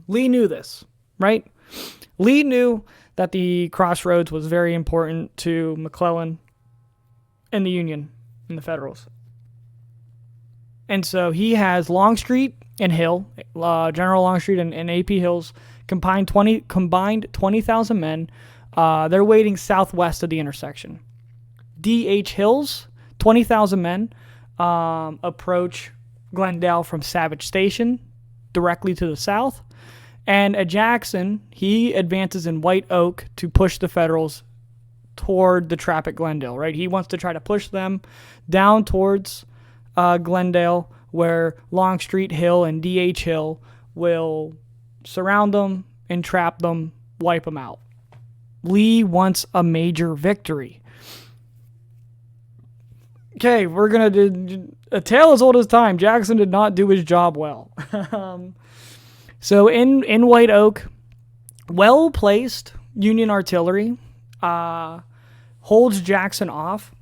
Lee knew this, right? Lee knew that the crossroads was very important to McClellan and the Union and the Federals. And so he has Longstreet and Hill, General Longstreet and A.P. Hill's combined 20,000 men. They're waiting southwest of the intersection. D.H. Hill's 20,000 men approach Glendale from Savage Station directly to the south. And at Jackson, he advances in White Oak to push the Federals toward the trap at Glendale, right? He wants to try to push them down towards Glendale, where Longstreet, Hill, and D.H. Hill will surround them, entrap them, wipe them out. Lee wants a major victory. Okay, we're going to do a tale as old as time. Jackson did not do his job well. So in White Oak, well-placed Union artillery holds Jackson off.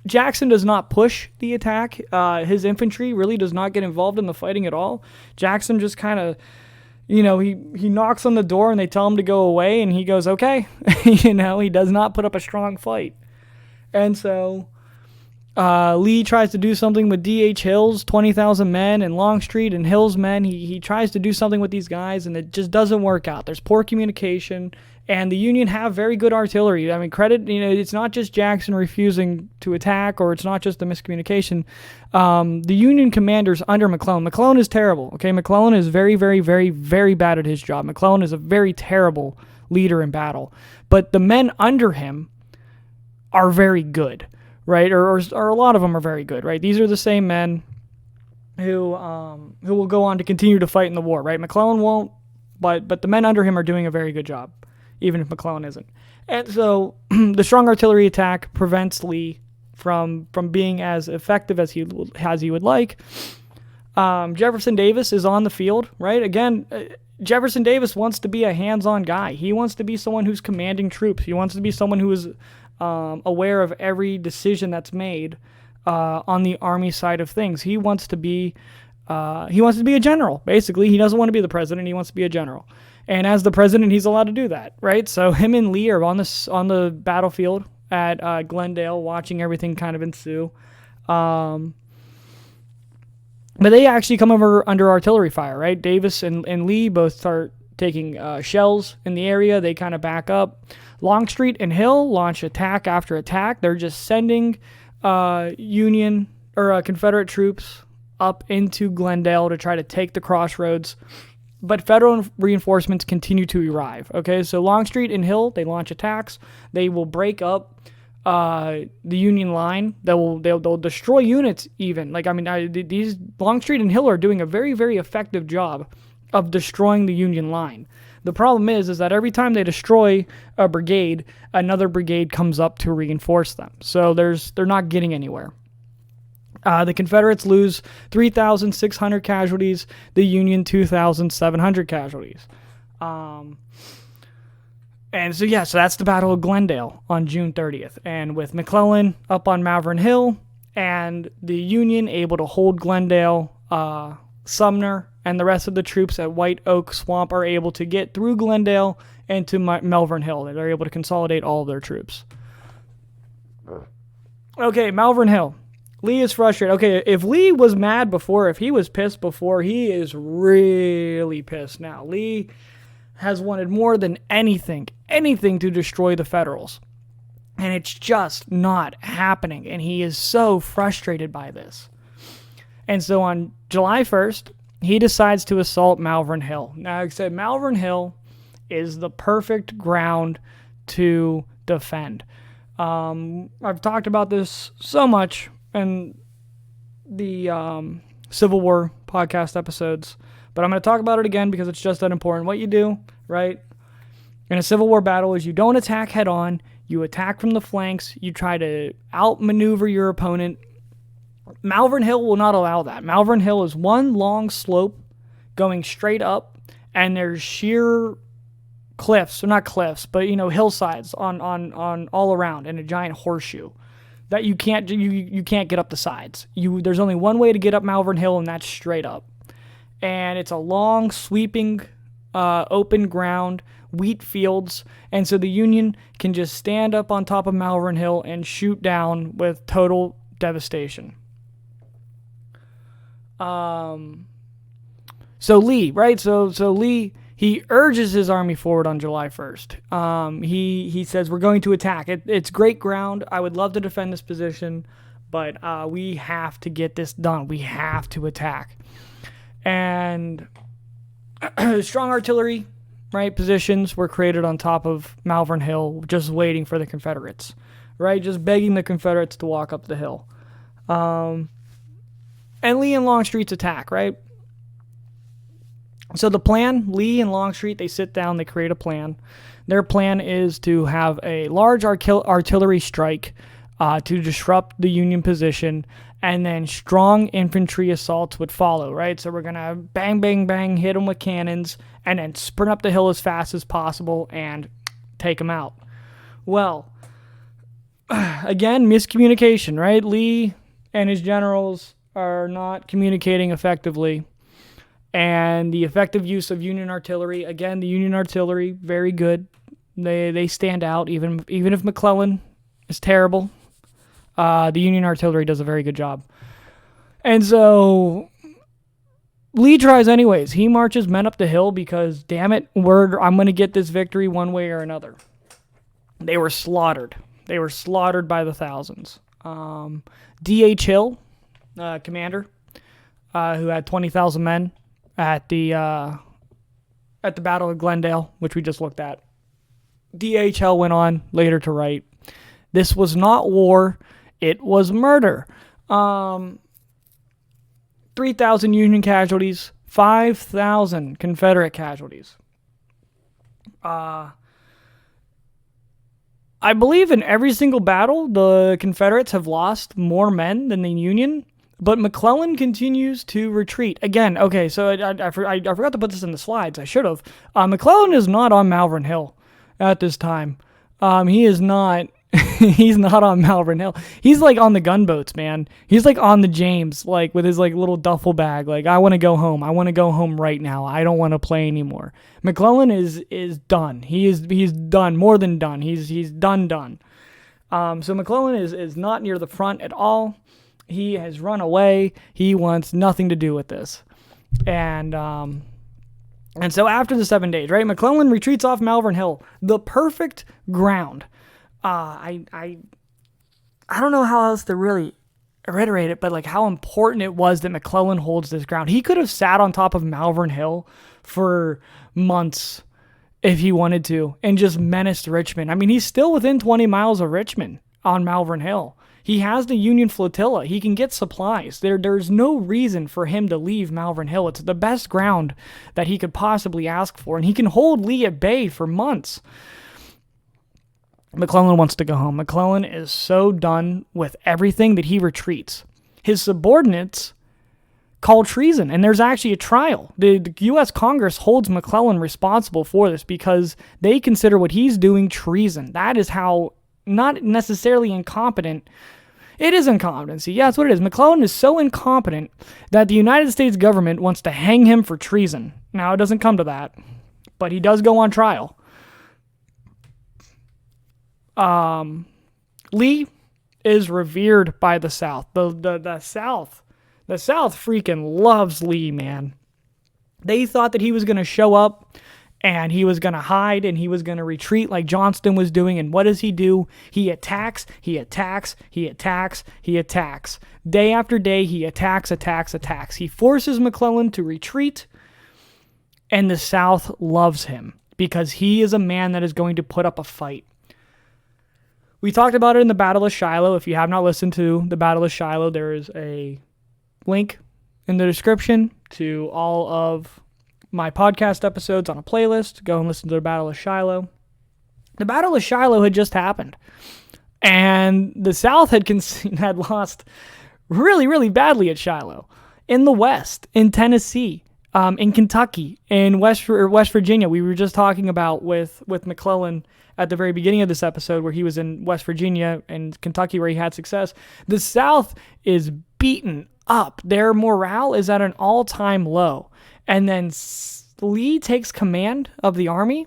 Jackson does not push the attack. His infantry really does not get involved in the fighting at all. Jackson just kind of, he knocks on the door and they tell him to go away, and he goes, okay. He does not put up a strong fight. And so Lee tries to do something with D.H. Hill's 20,000 men and Longstreet and Hill's men. He tries to do something with these guys, and it just doesn't work out. There's poor communication, and the Union have very good artillery. I mean, credit, it's not just Jackson refusing to attack, or it's not just the miscommunication. The Union commanders under McClellan. McClellan is terrible, okay? McClellan is very, very, very, very bad at his job. McClellan is a very terrible leader in battle. But the men under him are very good. Right, or a lot of them are very good, right? These are the same men who will go on to continue to fight in the war, right? McClellan won't, but the men under him are doing a very good job, even if McClellan isn't. And so the strong artillery attack prevents Lee from being as effective as he would like. Jefferson Davis is on the field, right? Again, Jefferson Davis wants to be a hands-on guy. He wants to be someone who's commanding troops. He wants to be someone who is aware of every decision that's made on the Army side of things. He wants to be a general. Basically, he doesn't want to be the president. He wants to be a general. And as the president, he's allowed to do that, right? So him and Lee are on the battlefield at Glendale, watching everything kind of ensue. But they actually come under artillery fire, right? Davis and Lee both start taking shells in the area. They kind of back up. Longstreet and Hill launch attack after attack. They're just sending Union or Confederate troops up into Glendale to try to take the crossroads. But Federal reinforcements continue to arrive. Okay, so Longstreet and Hill, they launch attacks. They will break up the Union line. They'll destroy units even. These Longstreet and Hill are doing a very, very effective job of destroying the Union line. The problem is that every time they destroy a brigade, another brigade comes up to reinforce them. So they're not getting anywhere. The Confederates lose 3,600 casualties. The Union 2,700 casualties. So that's the Battle of Glendale on June 30th. And with McClellan up on Malvern Hill and the Union able to hold Glendale, Sumner and the rest of the troops at White Oak Swamp are able to get through Glendale and to Malvern Hill. They're able to consolidate all of their troops. Okay, Malvern Hill. Lee is frustrated. Okay, if Lee was mad before, if he was pissed before, he is really pissed now. Lee has wanted more than anything to destroy the Federals. And it's just not happening. And he is so frustrated by this. And so on July 1st, he decides to assault Malvern Hill. Now, like I said, Malvern Hill is the perfect ground to defend. I've talked about this so much in the Civil War podcast episodes, but I'm going to talk about it again because it's just that important. What you do, right, in a Civil War battle is you don't attack head on, you attack from the flanks, you try to outmaneuver your opponent. Malvern Hill will not allow that. Malvern Hill is one long slope going straight up, and there's sheer cliffs, or not cliffs, but hillsides on all around in a giant horseshoe that you can't get up the sides. There's only one way to get up Malvern Hill, and that's straight up. And it's a long, sweeping, open ground, wheat fields, and so the Union can just stand up on top of Malvern Hill and shoot down with total devastation. So Lee, right? So Lee, he urges his army forward on July 1st. He says, we're going to attack. It's great ground. I would love to defend this position, but we have to get this done. We have to attack. And strong artillery, right, positions were created on top of Malvern Hill, just waiting for the Confederates, right? Just begging the Confederates to walk up the hill. And Lee and Longstreet's attack, right? So the plan, Lee and Longstreet, they sit down, they create a plan. Their plan is to have a large artillery strike to disrupt the Union position, and then strong infantry assaults would follow, right? So we're going to bang, bang, bang, hit them with cannons, and then sprint up the hill as fast as possible and take them out. Well, again, miscommunication, right? Lee and his generals are not communicating effectively. And the effective use of Union artillery, again, the Union artillery, very good. They stand out, even if McClellan is terrible. The Union artillery does a very good job. And so Lee tries anyways. He marches men up the hill because, damn it, I'm going to get this victory one way or another. They were slaughtered. They were slaughtered by the thousands. D.H. Hill, commander, who had 20,000 men, at the Battle of Glendale, which we just looked at. D.H. Hill went on later to write, this was not war, it was murder. 3,000 Union casualties, 5,000 Confederate casualties. I believe in every single battle, the Confederates have lost more men than the Union. But McClellan continues to retreat. Again, okay, so I forgot to put this in the slides. I should have. McClellan is not on Malvern Hill at this time. He is not. He's not on Malvern Hill. He's like on the gunboats, man. He's like on the James, like with his like little duffel bag. Like, I want to go home. I want to go home right now. I don't want to play anymore. McClellan is done. He's done, more than done. He's done. So McClellan is not near the front at all. He has run away. He wants nothing to do with this. And so after the 7 days, right, McClellan retreats off Malvern Hill, the perfect ground. I don't know how else to really reiterate it, but like how important it was that McClellan holds this ground. He could have sat on top of Malvern Hill for months if he wanted to and just menaced Richmond. I mean, he's still within 20 miles of Richmond on Malvern Hill. He has the Union flotilla. He can get supplies. There's no reason for him to leave Malvern Hill. It's the best ground that he could possibly ask for, and he can hold Lee at bay for months. McClellan wants to go home. McClellan is so done with everything that he retreats. His subordinates call treason, and there's actually a trial. The U.S. Congress holds McClellan responsible for this because they consider what he's doing treason. That is how, not necessarily incompetent, it is incompetency. Yeah, that's what it is. McClellan is so incompetent that the United States government wants to hang him for treason. Now, it doesn't come to that, but he does go on trial. Lee is revered by the South. The South freaking loves Lee, man. They thought that he was going to show up and he was going to hide and he was going to retreat like Johnston was doing. And what does he do? He attacks. Day after day, he attacks. He forces McClellan to retreat, and the South loves him because he is a man that is going to put up a fight. We talked about it in the Battle of Shiloh. If you have not listened to the Battle of Shiloh, there is a link in the description to all of my podcast episodes on a playlist. Go and listen to the Battle of Shiloh. The Battle of Shiloh had just happened, and the South had lost really, really badly at Shiloh. In the West, in Tennessee, in Kentucky, in West Virginia. We were just talking about with McClellan at the very beginning of this episode, where he was in West Virginia and Kentucky, where he had success. The South is beaten up. Their morale is at an all-time low. And then Lee takes command of the army,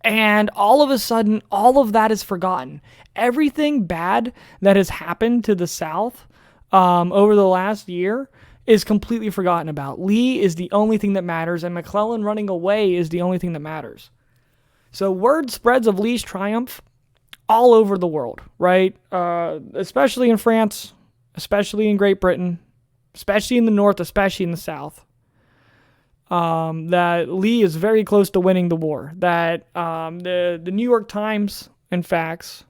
and all of a sudden, all of that is forgotten. Everything bad that has happened to the South over the last year is completely forgotten about. Lee is the only thing that matters, and McClellan running away is the only thing that matters. So word spreads of Lee's triumph all over the world, right? Especially in France, especially in Great Britain, especially in the North, especially in the South. That Lee is very close to winning the war. That the New York Times, in fact,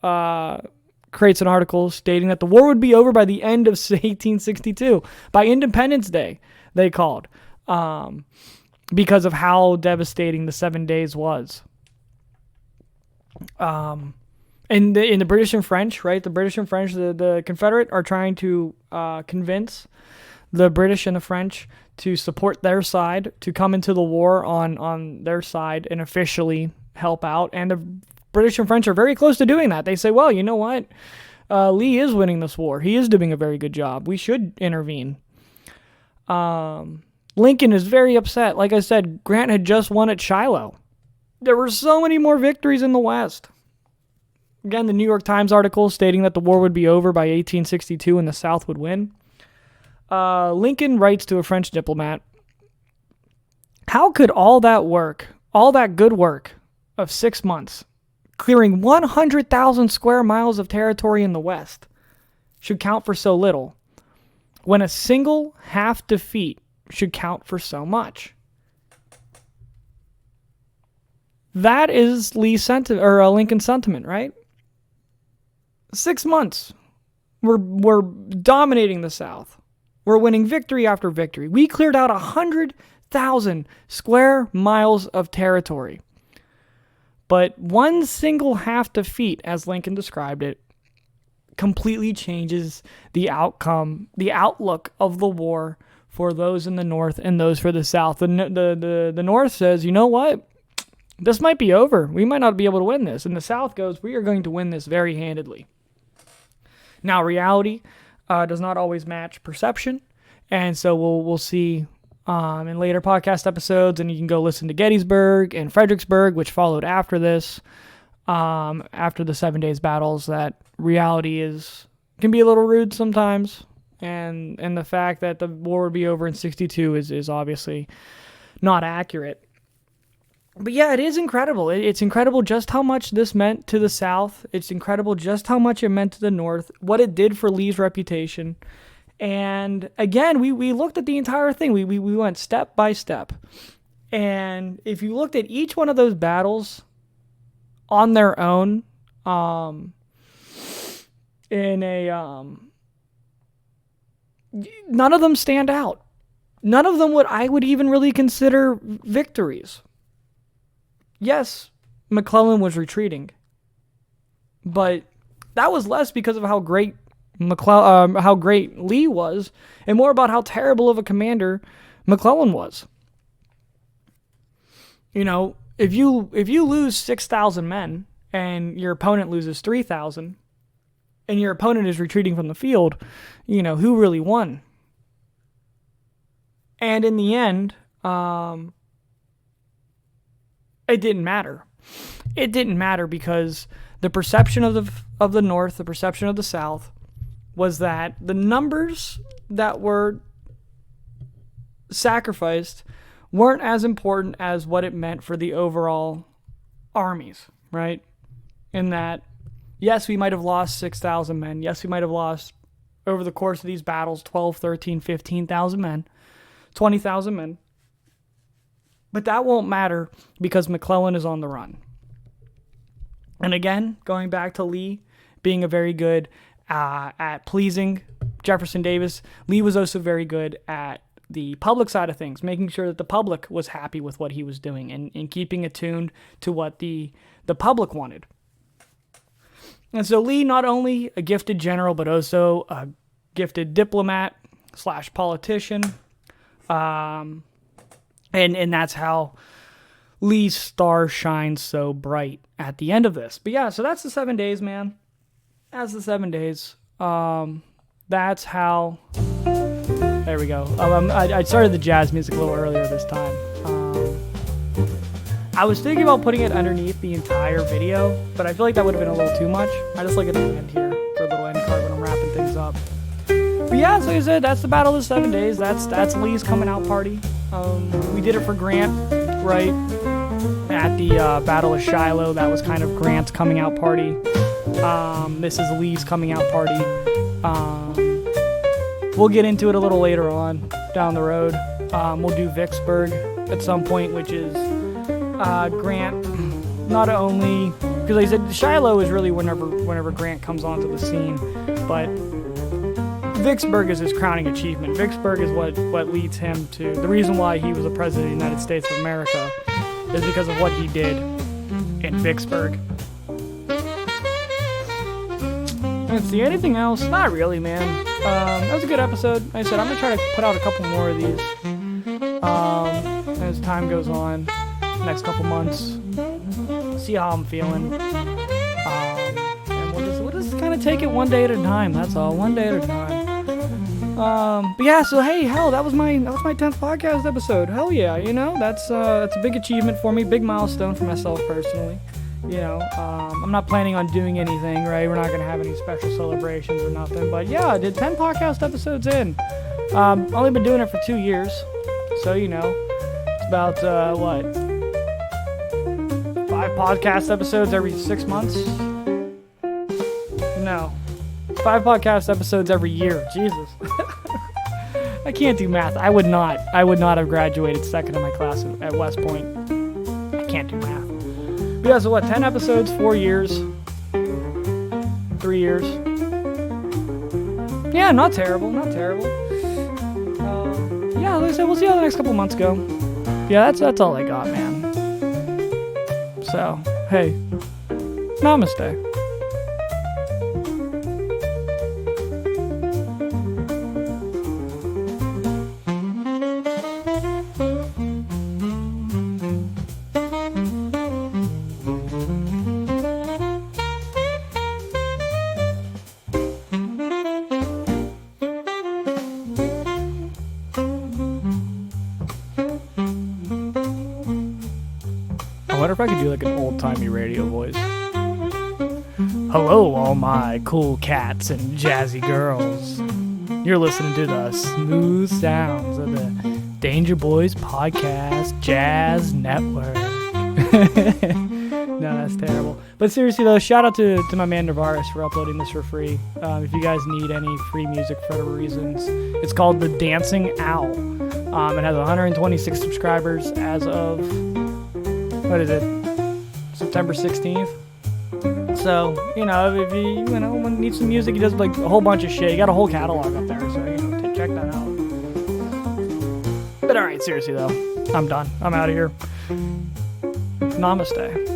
creates an article stating that the war would be over by the end of 1862, by Independence Day, they called, because of how devastating the 7 days was. In the British and French, right? The British and French, the Confederate are trying to convince the British and the French to support their side, to come into the war on their side and officially help out. And the British and French are very close to doing that. They say, well, you know what? Lee is winning this war. He is doing a very good job. We should intervene. Lincoln is very upset. Like I said, Grant had just won at Shiloh. There were so many more victories in the West. Again, the New York Times article stating that the war would be over by 1862 and the South would win. Lincoln writes to a French diplomat, how could all that work, all that good work of 6 months, clearing 100,000 square miles of territory in the West, should count for so little, when a single half defeat should count for so much? That is Lee's sentiment, or Lincoln's sentiment, right? 6 months, we're dominating the South. We're winning victory after victory. We cleared out 100,000 square miles of territory. But one single half defeat, as Lincoln described it, completely changes the outcome, the outlook of the war for those in the North and those for the South. The North says, you know what? This might be over. We might not be able to win this. And the South goes, we are going to win this very handedly. Now, reality does not always match perception. And so we'll see in later podcast episodes, and you can go listen to Gettysburg and Fredericksburg, which followed after this, after the 7 days battles, that reality can be a little rude sometimes. And the fact that the war would be over in 62 is obviously not accurate. But yeah, it is incredible. It's incredible just how much this meant to the South. It's incredible just how much it meant to the North, what it did for Lee's reputation. And again, we looked at the entire thing. We went step by step. And if you looked at each one of those battles on their own, none of them stand out. None of them I would even really consider victories. Yes, McClellan was retreating, but that was less because of how great Lee was, and more about how terrible of a commander McClellan was. You know, if you lose 6,000 men and your opponent loses 3,000, and your opponent is retreating from the field, you know, who really won? And in the end, it didn't matter. It didn't matter because the perception of the North, the perception of the South, was that the numbers that were sacrificed weren't as important as what it meant for the overall armies, right? In that, yes, we might have lost 6,000 men. Yes, we might have lost, over the course of these battles, 12, 13, 15,000 men, 20,000 men. But that won't matter because McClellan is on the run. And again, going back to Lee being a very good at pleasing Jefferson Davis, Lee was also very good at the public side of things, making sure that the public was happy with what he was doing and keeping attuned to what the public wanted. And so Lee, not only a gifted general, but also a gifted diplomat / politician, And that's how Lee's star shines so bright at the end of this. But yeah, so that's the 7 days, man. That's the 7 days. That's how... There we go. I started the jazz music a little earlier this time. I was thinking about putting it underneath the entire video, but I feel like that would have been a little too much. I just like it at the end here for a little end card when I'm wrapping things up. But yeah, so like I said, that's the Battle of the 7 Days. That's Lee's coming out party. We did it for Grant, right? At the Battle of Shiloh, that was kind of Grant's coming out party. This is Lee's coming out party. We'll get into it a little later on down the road. We'll do Vicksburg at some point, which is Grant. Not only because like I said, Shiloh is really whenever Grant comes onto the scene, but Vicksburg is his crowning achievement. Vicksburg is what leads him to the reason why he was a president of the United States of America is because of what he did in Vicksburg. Let's see, anything else? Not really, man. That was a good episode. Like I said, I'm going to try to put out a couple more of these as time goes on, next couple months. See how I'm feeling. And we'll just kind of take it one day at a time. That's all, one day at a time. But yeah, so hey, hell, that was my 10th podcast episode. Hell yeah, you know, that's a big achievement for me, big milestone for myself personally. You know, I'm not planning on doing anything, right? We're not going to have any special celebrations or nothing. But yeah, I did 10 podcast episodes in. Only been doing it for 2 years. So, you know, it's about, 5 podcast episodes every 6 months? No. 5 podcast episodes every year. Jesus. I can't do math. I would not have graduated second in my class at West Point. I can't do math. But yeah, so what, 10 episodes, 4 years, 3 years. Yeah, not terrible. Yeah, like I said, we'll see how the next couple months go. Yeah, that's all I got, man. So, hey, namaste. I wonder if I could do like an old-timey radio voice. Hello, all my cool cats and jazzy girls. You're listening to the smooth sounds of the Danger Boys Podcast Jazz Network. No, that's terrible. But seriously though, shout out to my man Navarez for uploading this for free. If you guys need any free music for whatever reasons, it's called The Dancing Owl. It has 126 subscribers as of... what is it? September 16th. So, you know, if you need some music, he does like a whole bunch of shit. He got a whole catalog up there, so, you know, check that out. But alright, seriously though, I'm done. I'm out of here. Namaste.